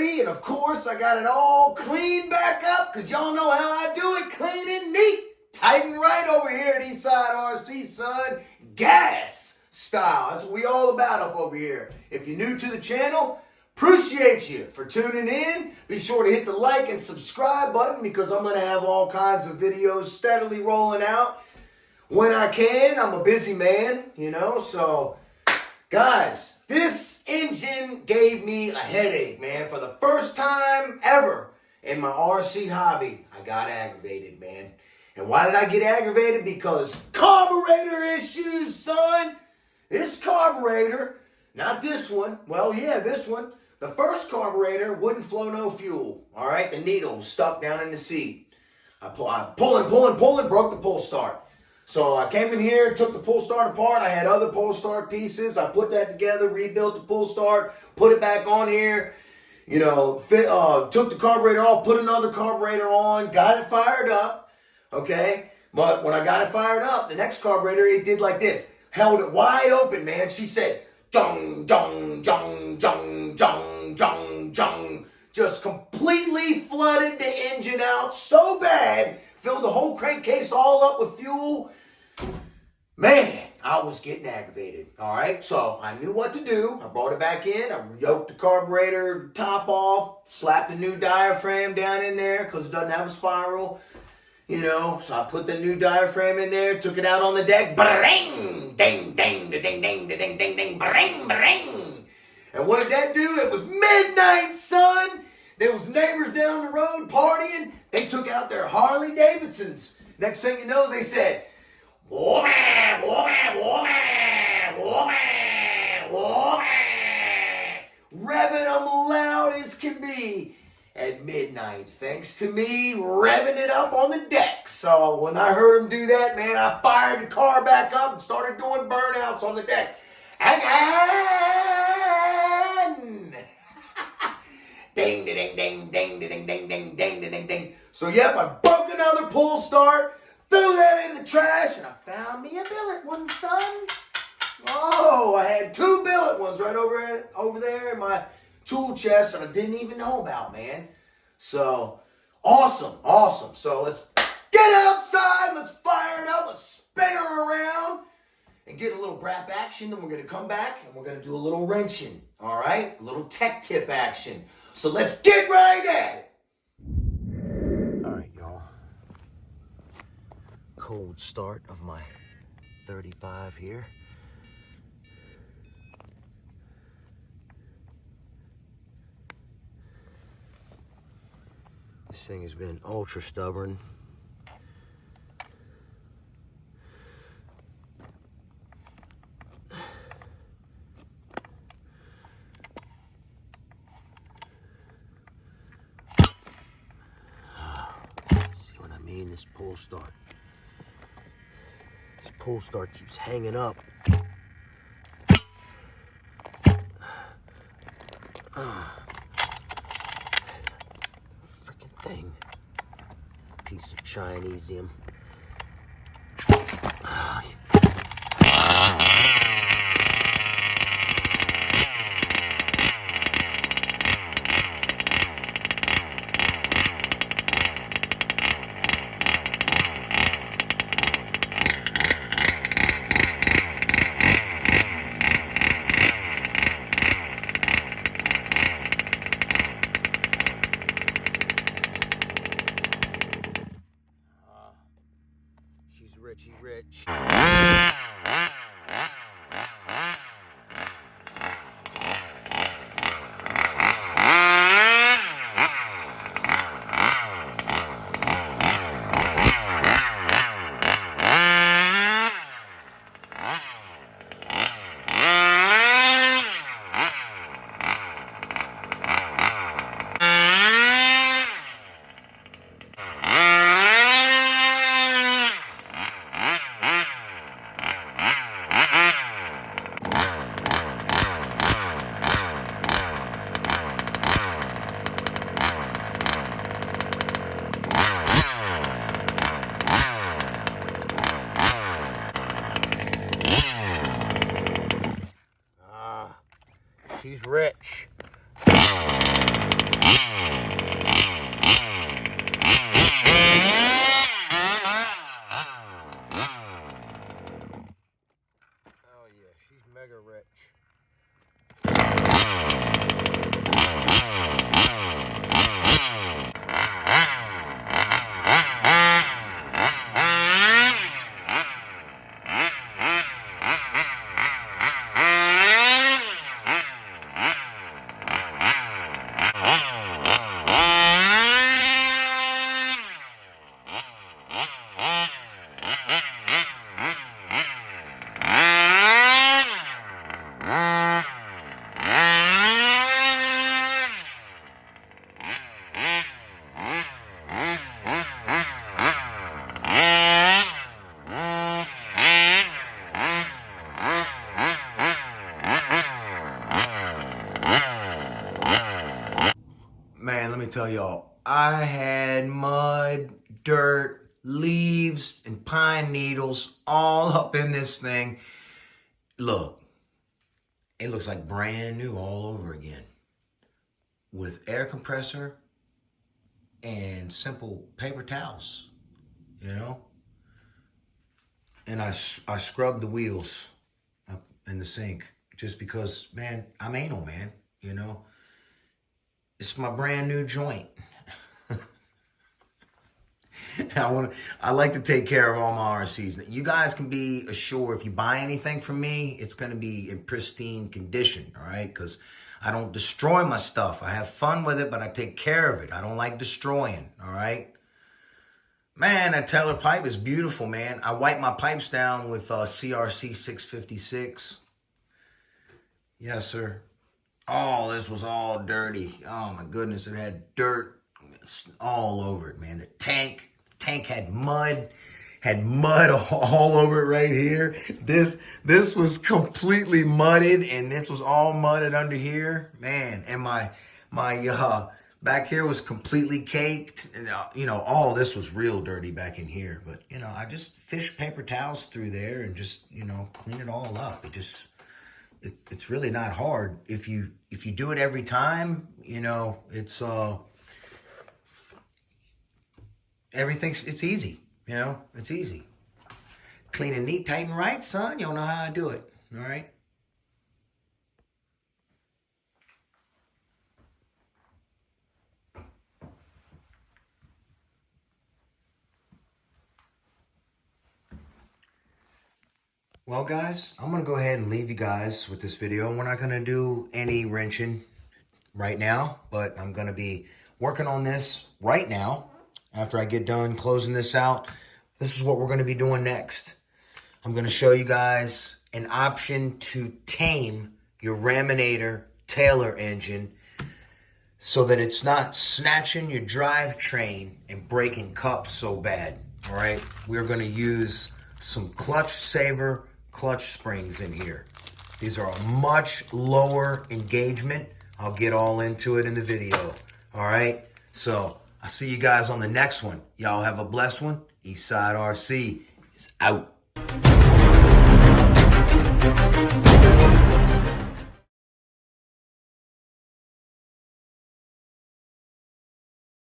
dirty, and of course I got it all cleaned back up, because y'all know how I do it, clean and neat, tight and right over here at Eastside RC, son. Gas style, that's what we all about up over here. If you're new to the channel, appreciate you for tuning in. Be sure to hit the like and subscribe button, because I'm going to have all kinds of videos steadily rolling out when I can. I'm a busy man, you know, so guys, this engine gave me a headache, man. For the first time ever in my RC hobby, I got aggravated, man. And why did I get aggravated? Because carburetor issues, son. This carburetor, not this one. Well, yeah, this one. The first carburetor wouldn't flow no fuel, all right? The needle was stuck down in the seat. I pulling, broke the pull start. So I came in here, took the pull start apart. I had other pull start pieces. I put that together, rebuilt the pull start, put it back on here. You know, took the carburetor off, put another carburetor on, got it fired up, okay? But when I got it fired up, the next carburetor, it did like this. Held it wide open, man. She said, jung, jung, jung, jung, jung, jung, jung. Just completely flooded the engine out so bad, filled the whole crankcase all up with fuel. Man, I was getting aggravated, all right? So I knew what to do. I brought it back in. I yoked the carburetor top off, slapped the new diaphragm down in there because it doesn't have a spiral, you know. So I put the new diaphragm in there, took it out on the deck. Bang! Ding, ding, ding, ding, ding, ding, ding, ding, bang, bang. And what did that do? It was midnight, son. There was neighbors down the road partying. They took out their Harley Davidsons. Next thing you know, they said, woman, woman, woman, woman, woman. Revving them loud as can be at midnight. Thanks to me revving it up on the deck. So when I heard them do that, man, I fired the car back up and started doing burnouts on the deck. Again! Ding, ding, ding, ding, ding, ding, ding, ding, ding, ding. So yep, I broke another pull start, threw that in the trash, and I found me a billet one, son. Oh, I had two billet ones right over there in my tool chest that I didn't even know about, man. So awesome, awesome. So let's get outside, let's fire it up, let's spin her around and get a little Brap action. And we're gonna come back and we're gonna do a little wrenching, all right? A little tech tip action. So let's get right at it. All right, y'all. Cold start of my 35 here. This thing has been ultra stubborn. This pull start. This pull start keeps hanging up. Freaking thing. Piece of Chinesium. Man, let me tell y'all, I had mud, dirt, leaves, and pine needles all up in this thing. Look, it looks like brand new all over again. With air compressor and simple paper towels, you know? And I scrubbed the wheels up in the sink just because, man, I'm anal, man, you know? It's my brand new joint. I like to take care of all my RCs. You guys can be assured if you buy anything from me, it's going to be in pristine condition, all right? Because I don't destroy my stuff. I have fun with it, but I take care of it. I don't like destroying, all right? Man, that Taylor pipe is beautiful, man. I wipe my pipes down with CRC 656. Yes, sir. Oh, this was all dirty. Oh, my goodness. It had dirt all over it, man. The tank had mud all over it right here. This was completely mudded, and this was all mudded under here, man. And my back here was completely caked, and you know, all this was real dirty back in here. But you know, I just fished paper towels through there and just, you know, clean it all up. It's really not hard if you do it every time. You know, it's it's easy. You know, it's easy. Clean and neat, tight and right, son. You don't know how I do it. All right. Well, guys, I'm going to go ahead and leave you guys with this video. We're not going to do any wrenching right now, but I'm going to be working on this right now. After I get done closing this out, this is what we're going to be doing next. I'm going to show you guys an option to tame your Raminator Taylor engine so that it's not snatching your drivetrain and breaking cups so bad. All right, we're going to use some clutch saver clutch springs in here. These are a much lower engagement. I'll get all into it in the video. All right, so I'll see you guys on the next one. Y'all have a blessed one. Eastside RC is out.